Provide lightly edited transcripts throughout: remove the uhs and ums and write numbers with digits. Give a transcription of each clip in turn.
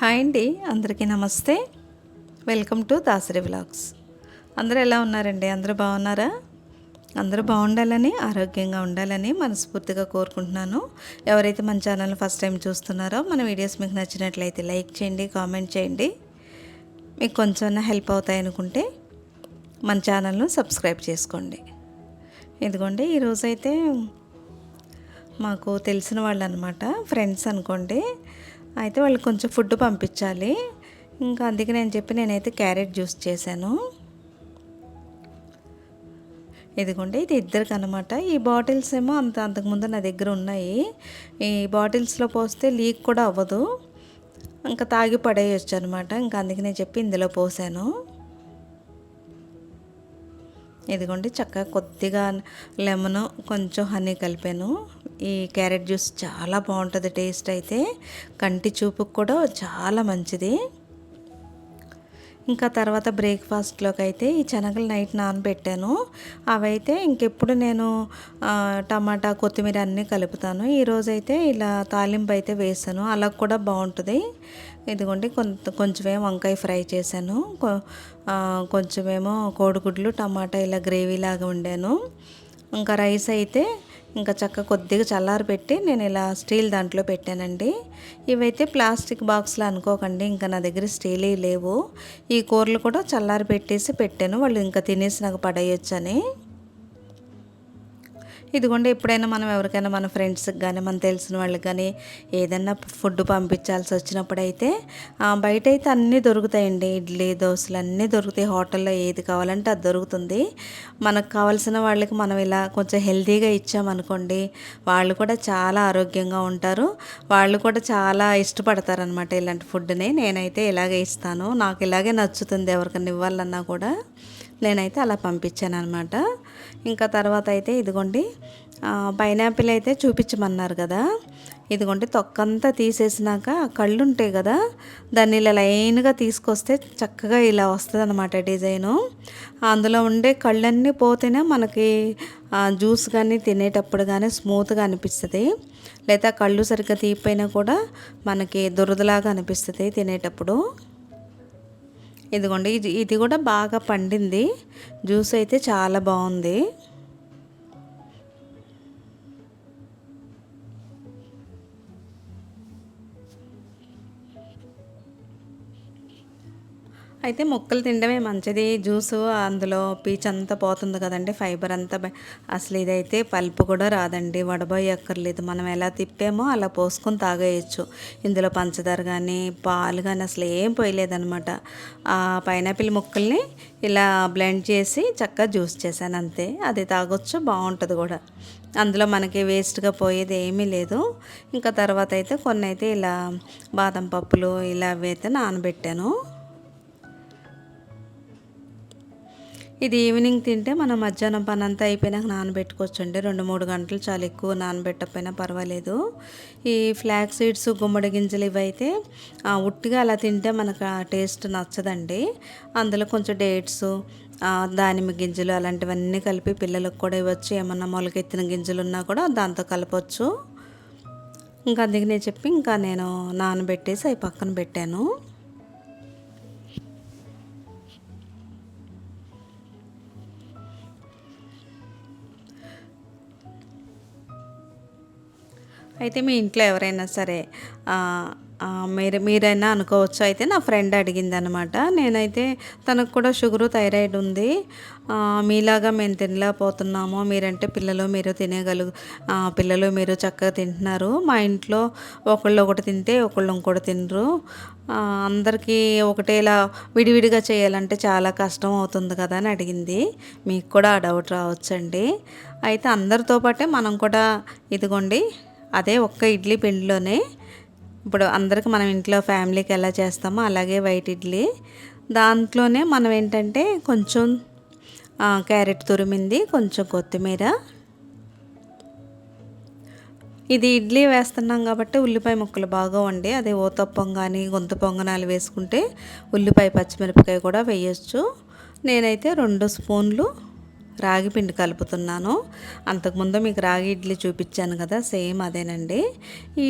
Hi అండి, అందరికీ నమస్తే. Welcome to Dasari vlogs. అందరూ ఎలా ఉన్నారండి? అందరూ బాగున్నారా? అందరూ బాగుండాలని, ఆరోగ్యంగా ఉండాలని మనస్ఫూర్తిగా కోరుకుంటున్నాను. ఎవరైతే మన ఛానల్ని ఫస్ట్ టైం చూస్తున్నారో మన వీడియోస్ మీకు నచ్చినట్లయితే లైక్ చేయండి, కామెంట్ చేయండి. మీకు కొంచెం హెల్ప్ అవుతాయి అనుకుంటే మన ఛానల్ను సబ్స్క్రైబ్ చేసుకోండి. ఇదిగోండి, ఈరోజైతే మాకు తెలిసిన వాళ్ళు అనమాట, ఫ్రెండ్స్ అనుకోండి. అయితే వాళ్ళకి కొంచెం ఫుడ్ పంపించాలి. ఇంకా అందుకే నేనైతే క్యారెట్ జ్యూస్ చేశాను. ఇదిగోండి, ఇది ఇద్దరికి అనమాట. ఈ బాటిల్స్ ఏమో అంతకుముందు నా దగ్గర ఉన్నాయి. ఈ బాటిల్స్లో పోస్తే లీక్ కూడా అవ్వదు, ఇంకా తాగి పడేయచ్చు అనమాట. ఇంకా అందుకనే ఇందులో పోసాను. ఇదిగోండి, చక్కగా కొద్దిగా లెమన్, కొంచెం హనీ కలిపాను. ఈ క్యారెట్ జ్యూస్ చాలా బాగుంటుంది. టేస్ట్ అయితే కంటి చూపుకు కూడా చాలా మంచిది. ఇంకా తర్వాత బ్రేక్ఫాస్ట్లోకి అయితే ఈ శనగలు నైట్ నానబెట్టాను. అవైతే ఇంకెప్పుడు నేను టమాటా, కొత్తిమీర అన్నీ కలుపుతాను. ఈరోజైతే ఇలా తాలింపు అయితే వేసాను, అలా కూడా బాగుంటుంది. ఇదిగోండి, కొంచెమేమో వంకాయ ఫ్రై చేశాను, కొంచెమేమో కోడిగుడ్లు టమాటా ఇలా గ్రేవీలాగా వండాను. ఇంకా రైస్ అయితే ఇంకా కొద్దిగా చల్లారి పెట్టి నేను ఇలా స్టీల్ దాంట్లో పెట్టానండి. ఇవైతే ప్లాస్టిక్ బాక్స్లో అనుకోకండి, ఇంకా నా దగ్గర స్టీల్ లేవు. ఈ కూరలు కూడా చల్లారి పెట్టాను, వాళ్ళు ఇంకా తినేసి నాకు పడేయొచ్చని. ఇదిగోండి, ఎప్పుడైనా మనం ఎవరికైనా మన ఫ్రెండ్స్కి కానీ మన తెలిసిన వాళ్ళకి కానీ ఏదైనా ఫుడ్ పంపించాల్సి వచ్చినప్పుడు అయితే బయట అయితే అన్నీ దొరుకుతాయండి. ఇడ్లీ, దోశలు అన్నీ దొరుకుతాయి. హోటల్లో ఏది కావాలంటే అది దొరుకుతుంది. మనకు కావాల్సిన వాళ్ళకి మనం ఇలా కొంచెం హెల్తీగా ఇచ్చామనుకోండి, వాళ్ళు కూడా చాలా ఆరోగ్యంగా ఉంటారు. వాళ్ళు కూడా చాలా ఇష్టపడతారనమాట ఇలాంటి ఫుడ్ని. నేనైతే ఇలాగే ఇస్తాను, నాకు ఇలాగే నచ్చుతుంది. ఎవరికైనా ఇవ్వాలన్నా కూడా నేనైతే అలా పంపించాను అనమాట. ఇంకా తర్వాత అయితే ఇదిగోండి, పైనాపిల్ అయితే చూపించమన్నారు కదా. ఇదిగోండి, తొక్కంతా తీసేసినాక కళ్ళు ఉంటాయి కదా, దాన్ని ఇలా లైన్గా తీసుకొస్తే చక్కగా ఇలా వస్తుంది అనమాట డిజైను. అందులో ఉండే కళ్ళన్నీ పోతేనే మనకి జ్యూస్ కానీ తినేటప్పుడు కానీ స్మూత్గా అనిపిస్తుంది. లేదా కళ్ళు సరిగ్గా తీపిపోయినా కూడా మనకి దురదలాగా అనిపిస్తుంది తినేటప్పుడు. ఇదిగోండి, ఇది కూడా బాగా పండింది. జ్యూస్ అయితే చాలా బాగుంది. అయితే ముక్కలు తినడమే మంచిది. జ్యూసు అందులో పీచ్ అంతా పోతుంది కదండి, ఫైబర్ అంతా. అసలు ఇదైతే పల్పు కూడా రాదండి, వడబోయక్కర్లేదు. మనం ఎలా తిప్పామో అలా పోసుకొని తాగేయచ్చు. ఇందులో పంచదార కానీ పాలు కానీ అసలు ఏం పోయలేదనమాట. ఆ పైనాపిల్ ముక్కల్ని ఇలా బ్లెండ్ చేసి చక్కగా జ్యూస్ చేశాను, అంతే. అది తాగొచ్చు, బాగుంటుంది కూడా. అందులో మనకి వేస్ట్గా పోయేది ఏమీ లేదు. ఇంకా తర్వాత అయితే కొన్ని అయితే ఇలా బాదం పప్పులు ఇలా అయితే నానబెట్టాను. ఇది ఈవినింగ్ తింటే మనం మధ్యాహ్నం పని అంతా అయిపోయినాక నానబెట్టుకోవచ్చండి. 2-3 గంటలు చాలా, ఎక్కువ నానబెట్టకపోయినా పర్వాలేదు. ఈ ఫ్లాక్ సీడ్స్, గుమ్మడి గింజలు ఇవైతే ఉట్టిగా అలా తింటే మనకు ఆ టేస్ట్ నచ్చదండి. అందులో కొంచెం డేట్స్, దానిమ్మ గింజలు అలాంటివన్నీ కలిపి పిల్లలకు కూడా ఇవ్వచ్చు. ఏమన్నా మొలకెత్తిన గింజలు ఉన్నా కూడా దాంతో కలపవచ్చు. ఇంకా అందుకనే ఇంకా నేను నానబెట్టేసి అవి పక్కన పెట్టాను. అయితే మీ ఇంట్లో ఎవరైనా సరే మీరైనా అనుకోవచ్చు. అయితే నా ఫ్రెండ్ అడిగింది అనమాట. నేనైతే తనకు కూడా షుగరు, థైరాయిడ్ ఉంది. మీలాగా మేము తినలేకపోతున్నాము, మీరంటే పిల్లలు మీరు చక్కగా తింటున్నారు. మా ఇంట్లో ఒకళ్ళు ఒకటి తింటే ఒకళ్ళు ఇంకోటి తినరు. అందరికీ ఒకటేలా విడివిడిగా చేయాలంటే చాలా కష్టం అవుతుంది కదా అని అడిగింది. మీకు కూడా ఆ డౌట్ రావచ్చండి. అయితే అందరితో పాటే మనం కూడా ఇదిగోండి, అదే ఒక్క ఇడ్లీ పిండిలోనే ఇప్పుడు అందరికి మనం ఇంట్లో ఫ్యామిలీకి ఎలా చేస్తామో అలాగే వైట్ ఇడ్లీ, దాంట్లోనే మనం ఏంటంటే కొంచెం క్యారెట్ తురిమింది, కొంచెం కొత్తిమీర. ఇది ఇడ్లీ వేస్తున్నాం కాబట్టి ఉల్లిపాయ ముక్కలు బాగా వండి, అదే ఊతప్పం కానీ గుంత పొంగనాలు వేసుకుంటే ఉల్లిపాయ, పచ్చిమిరపకాయ కూడా వేయచ్చు. నేనైతే 2 స్పూన్లు రాగి పిండి కలుపుతున్నాను. అంతకుముందు మీకు రాగి ఇడ్లీ చూపించాను కదా, సేమ్ అదేనండి.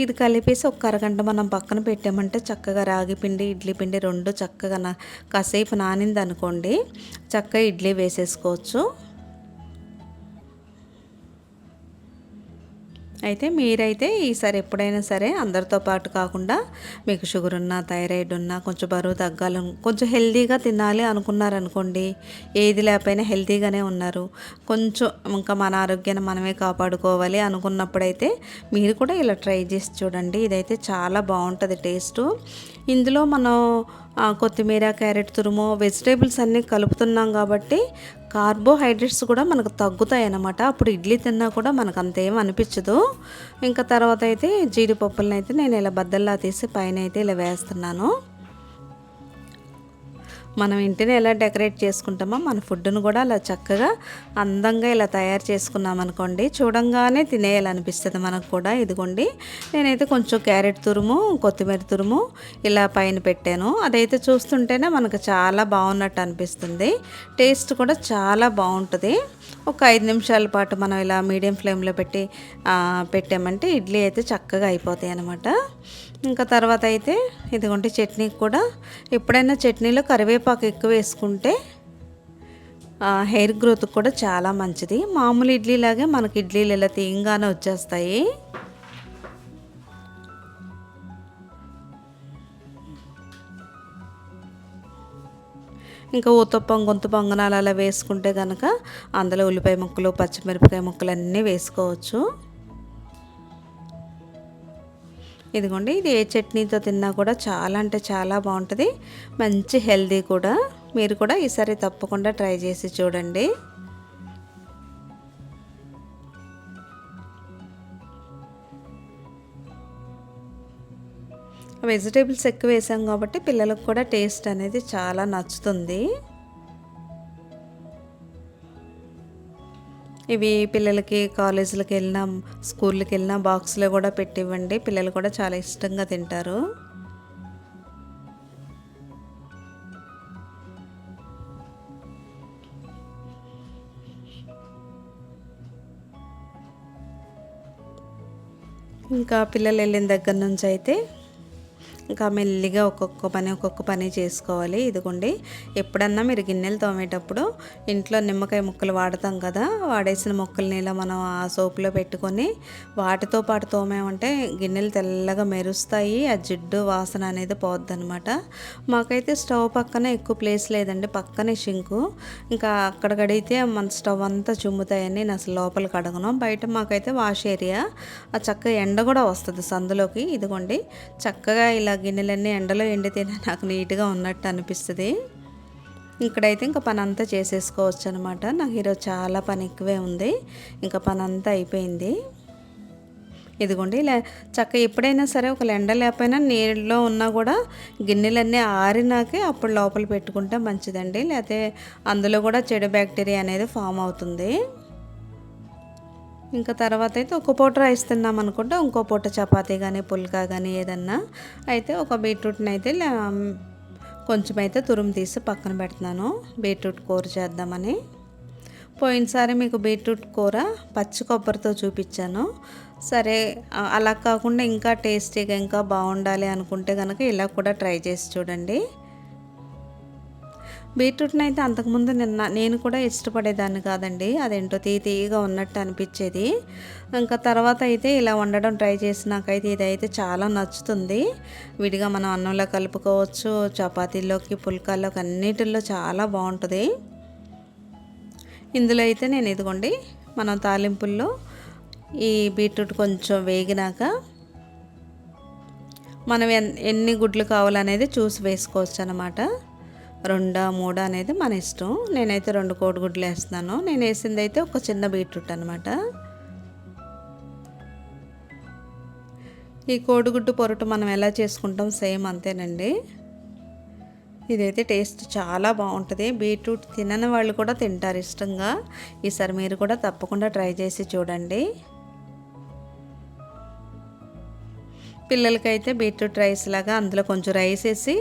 ఇది కలిపేసి ఒక అరగంట మనం పక్కన పెట్టామంటే చక్కగా రాగి పిండి ఇడ్లీ పిండి రెండు చక్కగా కాసేపు నానింది అనుకోండి, చక్కగా ఇడ్లీ వేసేసుకోవచ్చు. అయితే మీరైతే ఈసారి ఎప్పుడైనా సరే అందరితో పాటు కాకుండా మీకు షుగర్ ఉన్నా, థైరాయిడ్ ఉన్నా, కొంచెం బరువు తగ్గాలని, కొంచెం హెల్తీగా తినాలి అనుకున్నారనుకోండి, ఏది లేకపోయినా హెల్తీగానే ఉన్నారు, కొంచెం ఇంకా మన ఆరోగ్యాన్ని మనమే కాపాడుకోవాలి అనుకున్నప్పుడైతే మీరు కూడా ఇలా ట్రై చేసి చూడండి. ఇదైతే చాలా బాగుంటుంది టేస్టు. ఇందులో మనం కొత్తిమీర, క్యారెట్ తురుము, వెజిటేబుల్స్ అన్నీ కలుపుతున్నాం కాబట్టి కార్బోహైడ్రేట్స్ కూడా మనకు తగ్గుతాయి అన్నమాట. అప్పుడు ఇడ్లీ తిన్నా కూడా మనకు అంతేం అనిపించదు. ఇంకా తర్వాత అయితే జీడిపప్పులను అయితే నేను ఇలా బద్దల్లా తీసి పైన అయితే ఇలా వేస్తున్నాను. మనం ఇంటిని ఎలా డెకరేట్ చేసుకుంటామో మన ఫుడ్ను కూడా అలా చక్కగా అందంగా ఇలా తయారు చేసుకున్నాం అనుకోండి, చూడంగానే తినేయాలనిపిస్తుంది మనకు కూడా. ఇదిగోండి, నేనైతే కొంచెం క్యారెట్ తురుము, కొత్తిమీర తురుము ఇలా పైన పెట్టాను. అదైతే చూస్తుంటేనే మనకు చాలా బాగున్నట్టు అనిపిస్తుంది. టేస్ట్ కూడా చాలా బాగుంటుంది. ఒక 5 నిమిషాల పాటు మనం ఇలా మీడియం ఫ్లేమ్లో పెట్టామంటే ఇడ్లీ అయితే చక్కగా అయిపోతాయి అన్నమాట. ఇంకా తర్వాత అయితే ఇదిగోండి, చట్నీకి కూడా ఎప్పుడైనా చట్నీలో కరివేపాకు ఎక్కువ వేసుకుంటే హెయిర్ గ్రోత్కి కూడా చాలా మంచిది. మామూలు ఇడ్లీలాగే మనకి ఇడ్లీలు ఇలా తీయంగానే వచ్చేస్తాయి. ఇంకా ఊతప్పం, గొంతు పొంగనాలు అలా వేసుకుంటే కనుక అందులో ఉల్లిపాయ ముక్కలు, పచ్చిమిరపకాయ ముక్కలు అన్నీ వేసుకోవచ్చు. ఇదిగోండి, ఇది ఏ చట్నీతో తిన్నా కూడా చాలా అంటే చాలా బాగుంటుంది, మంచి హెల్దీ కూడా. మీరు కూడా ఈసారి తప్పకుండా ట్రై చేసి చూడండి. వెజిటేబుల్స్ ఎక్కువ వేసాం కాబట్టి పిల్లలకు కూడా టేస్ట్ అనేది చాలా నచ్చుతుంది. ఇవి పిల్లలకి కాలేజీలకు వెళ్ళినా, స్కూళ్ళకి వెళ్ళినా బాక్స్లో కూడా పెట్టివ్వండి, పిల్లలు కూడా చాలా ఇష్టంగా తింటారు. ఇంకా పిల్లలు వెళ్ళిన దగ్గర నుంచి అయితే ఇంకా మెల్లిగా ఒక్కొక్క పని చేసుకోవాలి. ఇదిగోండి, ఎప్పుడన్నా మీరు గిన్నెలు తోమేటప్పుడు ఇంట్లో నిమ్మకాయ ముక్కలు వాడతాం కదా, వాడేసిన ముక్కల్ని ఇలా మనం ఆ సోపులో పెట్టుకొని వాటితో పాటు తోమామంటే గిన్నెలు తెల్లగా మెరుస్తాయి, ఆ జిడ్డు వాసన అనేది పోద్దనమాట. మాకైతే స్టవ్ పక్కన ఎక్కువ ప్లేస్ లేదండి, పక్కనే షింకు. ఇంకా అక్కడ కడిగితే మన స్టవ్ అంతా చుమ్ముతాయని నేను అసలు లోపల కడగను. బయట మాకైతే వాష్ ఏరియా, ఆ చక్కగా ఎండ కూడా వస్తుంది సందులోకి. ఇదిగోండి, చక్కగా ఇలా గిన్నెలన్నీ ఎండలో ఎండితేనే నాకు నీట్గా ఉన్నట్టు అనిపిస్తుంది. ఇక్కడైతే ఇంకా పని అంతా చేసేసుకోవచ్చు అనమాట. నాకు ఈరోజు చాలా పని ఎక్కువే ఉంది, ఇంకా పని అంతా అయిపోయింది. ఇదిగోండి, ఇలా చక్కగా ఎప్పుడైనా సరే ఒక ఎండ లేకపోయినా నీళ్ళలో ఉన్నా కూడా గిన్నెలన్నీ ఆరినాకే అప్పుడు లోపల పెట్టుకుంటే మంచిదండి, లేకపోతే అందులో కూడా చెడు బ్యాక్టీరియా అనేది ఫామ్ అవుతుంది. ఇంకా తర్వాత అయితే ఒక పూట రైస్ తిన్నాం అనుకుంటే ఇంకో పూట చపాతీ కానీ పుల్కా కానీ ఏదన్నా అయితే ఒక బీట్రూట్ని అయితే కొంచెం అయితే తురుము తీసి పక్కన పెడుతున్నాను, బీట్రూట్ కూర చేద్దామని. పోయినసారి మీకు బీట్రూట్ కూర పచ్చి కొబ్బరితో చూపించాను. సరే, అలా కాకుండా ఇంకా టేస్టీగా ఇంకా బాగుండాలి అనుకుంటే కనుక ఇలా కూడా ట్రై చేసి చూడండి. బీట్రూట్ని అయితే అంతకుముందు నేను కూడా ఇష్టపడేదాన్ని కాదండి, అదేంటో తీయగా ఉన్నట్టు అనిపించేది. ఇంకా తర్వాత అయితే ఇలా వండడం ట్రై చేసినాకైతే ఇదైతే చాలా నచ్చుతుంది. విడిగా మనం అన్నంలో కలుపుకోవచ్చు, చపాతీలోకి, పుల్కాల్లోకి, అన్నిటిల్లో చాలా బాగుంటుంది. ఇందులో అయితే నేను ఇదిగోండి, మనం తాలింపుల్లో ఈ బీట్రూట్ కొంచెం వేగినాక మనం ఎన్ని గుడ్లు కావాలనేది చూసి వేసుకోవచ్చు అన్నమాట. 2, 3 అనేది మన ఇష్టం. నేనైతే 2 కోడిగుడ్లు వేస్తున్నాను. నేను వేసింది అయితే ఒక చిన్న బీట్రూట్ అనమాట. ఈ కోడిగుడ్డు పొరటు మనం ఎలా చేసుకుంటాం సేమ్ అంతేనండి. ఇదైతే టేస్ట్ చాలా బాగుంటుంది. బీట్రూట్ తినని వాళ్ళు కూడా తింటారు ఇష్టంగా. ఈసారి మీరు కూడా తప్పకుండా ట్రై చేసి చూడండి. పిల్లలకైతే బీట్రూట్ రైస్ లాగా అందులో కొంచెం రైస్ వేసి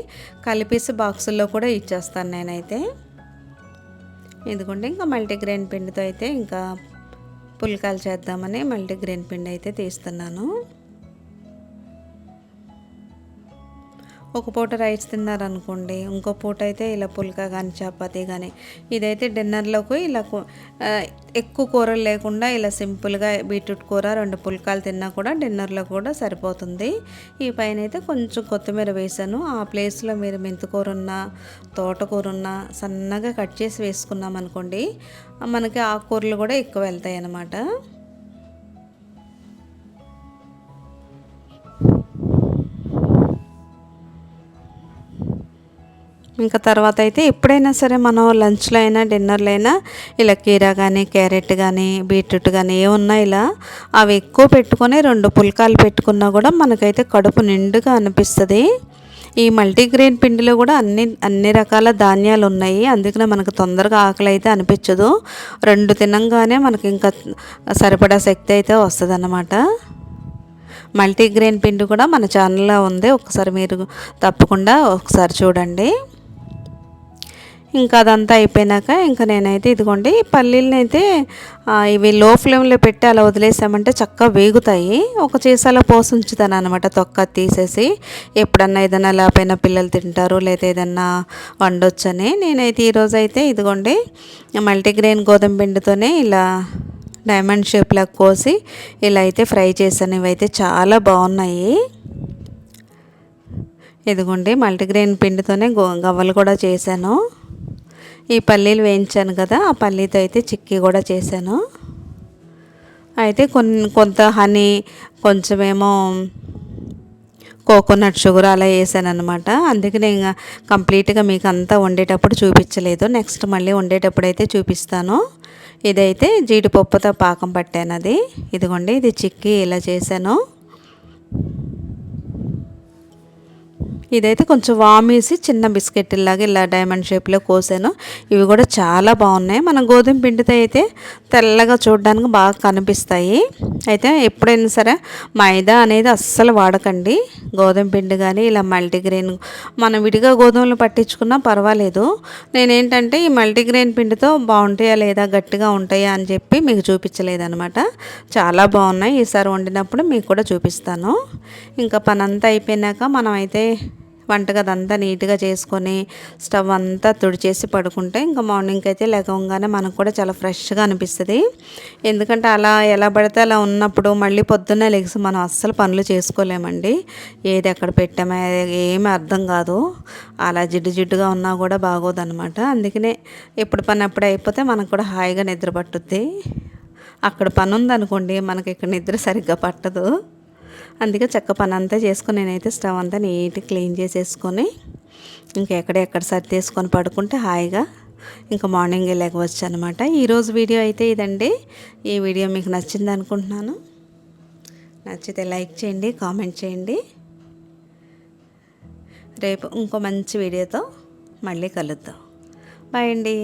కలిపేసి బాక్సుల్లో కూడా ఇచ్చేస్తాను నేనైతే. ఇదిగోండి ఇంకా మల్టీగ్రెయిన్ పిండితో అయితే ఇంకా పుల్కాలు చేద్దామని మల్టీగ్రెయిన్ పిండి అయితే తీస్తున్నాను. ఒక పూట రైస్ తిన్నారనుకోండి, ఇంకో పూట అయితే ఇలా పుల్కా కానీ చపాతీ కానీ, ఇదైతే డిన్నర్లోకి ఇలా ఎక్కువ కూరలు లేకుండా ఇలా సింపుల్గా బీట్రూట్ కూర 2 పుల్కాలు తిన్నా కూడా డిన్నర్లో కూడా సరిపోతుంది. ఈ పైన అయితే కొంచెం కొత్తిమీర వేసాను. ఆ ప్లేస్లో మీరు మెంతికూర ఉన్నా తోటకూర ఉన్నా సన్నగా కట్ చేసి వేసుకున్నాం అనుకోండి, మనకి ఆకుకూరలు కూడా ఎక్కువ వెళ్తాయి అన్నమాట. ఇంకా తర్వాత అయితే ఎప్పుడైనా సరే మనం లంచ్లో అయినా డిన్నర్లో అయినా ఇలా కీరా కానీ క్యారెట్ కానీ బీట్రూట్ కానీ ఏమున్నా ఇలా అవి ఎక్కువ పెట్టుకొని 2 పుల్కాలు పెట్టుకున్నా కూడా మనకైతే కడుపు నిండుగా అనిపిస్తుంది. ఈ మల్టీగ్రెయిన్ పిండిలో కూడా అన్ని రకాల ధాన్యాలు ఉన్నాయి, అందుకనే మనకు తొందరగా ఆకలి అయితే అనిపించదు. 2 తినంగానే మనకి ఇంకా సరిపడా శక్తి అయితే వస్తుంది అన్నమాట. మల్టీగ్రెయిన్ పిండి కూడా మన ఛానల్లో ఉంది, ఒకసారి మీరు తప్పకుండా ఒకసారి చూడండి. ఇంకా అదంతా అయిపోయినాక ఇంకా నేనైతే ఇదిగోండి పల్లీలని అయితే ఇవి లో ఫ్లేమ్లో పెట్టి అలా వదిలేసామంటే చక్కగా వేగుతాయి. ఒక సీసాలో పోసి ఉంచుతాను అనమాట, తొక్క తీసేసి. ఎప్పుడన్నా ఏదైనా లేకపోయినా పిల్లలు తింటారు లేదా ఏదన్నా వండొచ్చని. నేనైతే ఈరోజు అయితే ఇదిగోండి మల్టీగ్రెయిన్ గోధుమ పిండితోనే ఇలా డైమండ్ షేప్లా కోసి ఇలా అయితే ఫ్రై చేశాను. ఇవైతే చాలా బాగున్నాయి. ఇదిగోండి మల్టీగ్రెయిన్ పిండితోనే గవ్వలు కూడా చేశాను. ఈ పల్లీలు వేయించాను కదా, ఆ పల్లీతో అయితే చిక్కీ కూడా చేశాను. అయితే కొంత హనీ, కొంచెమేమో కోకోనట్ షుగర్ అలా వేసాను అనమాట. అందుకనే ఇంకా కంప్లీట్గా మీకు అంతా వండేటప్పుడు చూపించలేదు, నెక్స్ట్ మళ్ళీ వండేటప్పుడు అయితే చూపిస్తాను. ఇదైతే జీడిపప్పుతో పాకం పట్టాను అది. ఇదిగోండి ఇది చిక్కీ ఇలా చేశాను. ఇదైతే కొంచెం వామేసి చిన్న బిస్కెట్లాగా ఇలా డైమండ్ షేప్లో కోసాను. ఇవి కూడా చాలా బాగున్నాయి. మన గోధుమ పిండితో అయితే తెల్లగా చూడడానికి బాగా కనిపిస్తాయి. అయితే ఎప్పుడైనా సరే మైదా అనేది అస్సలు వాడకండి. గోధుమ పిండి కానీ ఇలా మల్టీగ్రెయిన్ మనం విడిగా గోధుమలు పట్టించుకున్నా పర్వాలేదు. నేనేంటంటే ఈ మల్టీగ్రెయిన్ పిండితో బాగుంటాయా లేదా గట్టిగా ఉంటాయా అని చెప్పి మీకు చూపించలేదనమాట. చాలా బాగున్నాయి, ఈసారి వండినప్పుడు మీకు కూడా చూపిస్తాను. ఇంకా పని అంతా అయిపోయినాక మనం అయితే వంటగదంతా నీట్గా చేసుకొని స్టవ్ అంతా తుడిచేసి పడుకుంటే ఇంకా మార్నింగ్కి అయితే లేవగానే మనకు కూడా చాలా ఫ్రెష్గా అనిపిస్తుంది. ఎందుకంటే అలా ఎలా పడితే అలా ఉన్నప్పుడు మళ్ళీ పొద్దున్నే లెగిసి మనం అస్సలు పనులు చేసుకోలేమండి. ఏది ఎక్కడ పెట్టామో ఏమీ అర్థం కాదు. అలా జిడ్డుగా ఉన్నా కూడా బాగోదన్నమాట. అందుకనే ఎప్పుడు పని అప్పుడు అయిపోతే మనకు కూడా హాయిగా నిద్ర పట్టుద్ది. అక్కడ పని ఉందనుకోండి మనకి ఇక్కడ నిద్ర సరిగ్గా పట్టదు. అందుకే చక్క పని అంతా చేసుకొని నేనైతే స్టవ్ అంతా నీట్గా క్లీన్ చేసేసుకొని ఇంకా ఎక్కడ సర్దేసుకొని పడుకుంటే హాయిగా ఇంకా మార్నింగ్ లేకపోవచ్చు అనమాట. ఈరోజు వీడియో అయితే ఇదండి. ఈ వీడియో మీకు నచ్చింది అనుకుంటున్నాను. నచ్చితే లైక్ చేయండి, కామెంట్ చేయండి. రేపు ఇంకో మంచి వీడియోతో మళ్ళీ కలుద్దాం. బాయ్ అండి.